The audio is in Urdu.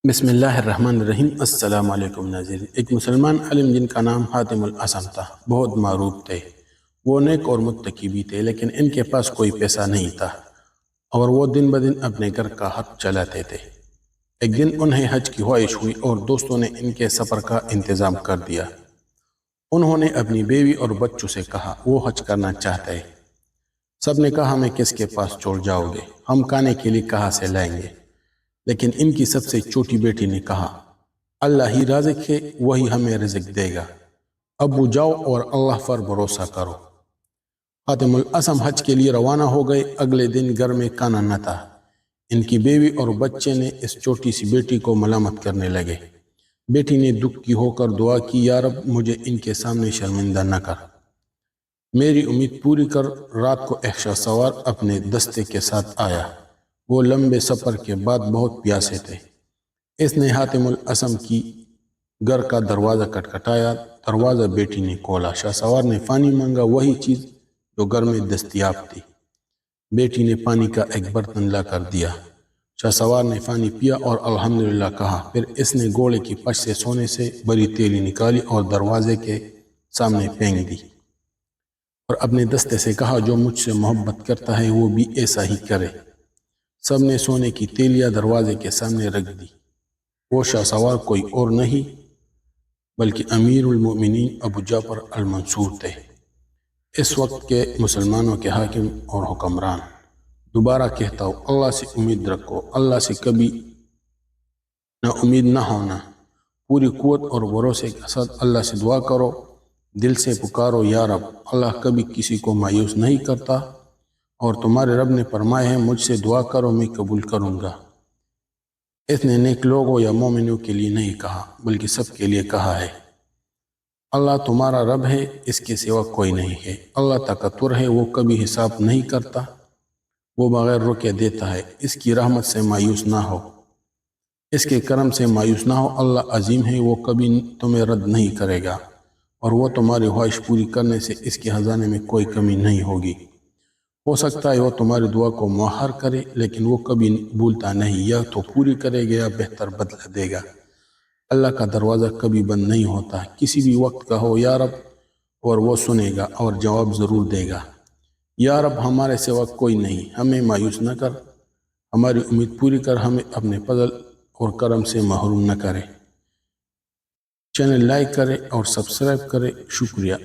بسم اللہ الرحمن الرحیم۔ السلام علیکم ناظرین۔ ایک مسلمان عالم جن کا نام حاتم الاسم تھا، بہت معروف تھے۔ وہ نیک اور متقی بھی تھے، لیکن ان کے پاس کوئی پیسہ نہیں تھا اور وہ دن بدن اپنے گھر کا حق چلاتے تھے۔ ایک دن انہیں حج کی خواہش ہوئی اور دوستوں نے ان کے سفر کا انتظام کر دیا۔ انہوں نے اپنی بیوی اور بچوں سے کہا وہ حج کرنا چاہتے ہیں۔ سب نے کہا ہمیں کس کے پاس چھوڑ جاؤ گے، ہم کھانے کے لیے کہاں سے لائیں گے؟ لیکن ان کی سب سے چھوٹی بیٹی نے کہا اللہ ہی رازق ہے، وہی ہمیں رزق دے گا، ابو جاؤ اور اللہ پر بھروسہ کرو۔ حاتم الاسم حج کے لیے روانہ ہو گئے۔ اگلے دن گھر میں کھانا نہ تھا۔ ان کی بیوی اور بچے نے اس چھوٹی سی بیٹی کو ملامت کرنے لگے۔ بیٹی نے دکھ کی ہو کر دعا کی، یا رب مجھے ان کے سامنے شرمندہ نہ کر، میری امید پوری کر۔ رات کو ایک شاہ سوار اپنے دستے کے ساتھ آیا۔ وہ لمبے سفر کے بعد بہت پیاسے تھے۔ اس نے حاتم الاسم کی گھر کا دروازہ کھٹکھٹایا۔ دروازہ بیٹی نے کھولا۔ شاہ سوار نے پانی مانگا، وہی چیز جو گھر میں دستیاب تھی۔ بیٹی نے پانی کا ایک برتن لا کر دیا۔ شاہ سوار نے پانی پیا اور الحمدللہ کہا۔ پھر اس نے گھوڑے کی پش سے سونے سے بڑی تیلی نکالی اور دروازے کے سامنے پھینک دی اور اپنے دستے سے کہا جو مجھ سے محبت کرتا ہے وہ بھی ایسا ہی کرے۔ سب نے سونے کی تیلیاں دروازے کے سامنے رکھ دی۔ وہ شاہ سوار کوئی اور نہیں بلکہ امیر المؤمنین ابو جعفر المنصور تھے، اس وقت کے مسلمانوں کے حاکم اور حکمران۔ دوبارہ کہتا ہوں، اللہ سے امید رکھو، اللہ سے کبھی نہ امید نہ ہونا۔ پوری قوت اور بھروسے کے ساتھ اللہ سے دعا کرو، دل سے پکارو یا رب۔ اللہ کبھی کسی کو مایوس نہیں کرتا، اور تمہارے رب نے فرمایا ہے مجھ سے دعا کرو میں قبول کروں گا۔ اس نے نیک لوگوں یا مومنوں کے لیے نہیں کہا بلکہ سب کے لیے کہا ہے۔ اللہ تمہارا رب ہے، اس کے سوا کوئی نہیں ہے۔ اللہ طاقتور ہے، وہ کبھی حساب نہیں کرتا، وہ بغیر روکے دیتا ہے۔ اس کی رحمت سے مایوس نہ ہو، اس کے کرم سے مایوس نہ ہو۔ اللہ عظیم ہے، وہ کبھی تمہیں رد نہیں کرے گا، اور وہ تمہاری خواہش پوری کرنے سے اس کے خزانے میں کوئی کمی نہیں ہوگی۔ ہو سکتا ہے وہ تمہاری دعا کو مؤخر کرے، لیکن وہ کبھی بھولتا نہیں، یا تو پوری کرے گا یا بہتر بدلہ دے گا۔ اللہ کا دروازہ کبھی بند نہیں ہوتا۔ کسی بھی وقت کہو یا رب اور وہ سنے گا اور جواب ضرور دے گا۔ یا رب ہمارے سوا کوئی نہیں، ہمیں مایوس نہ کر، ہماری امید پوری کر، ہمیں اپنے فضل اور کرم سے محروم نہ کرے۔ چینل لائک کرے اور سبسکرائب کرے۔ شکریہ۔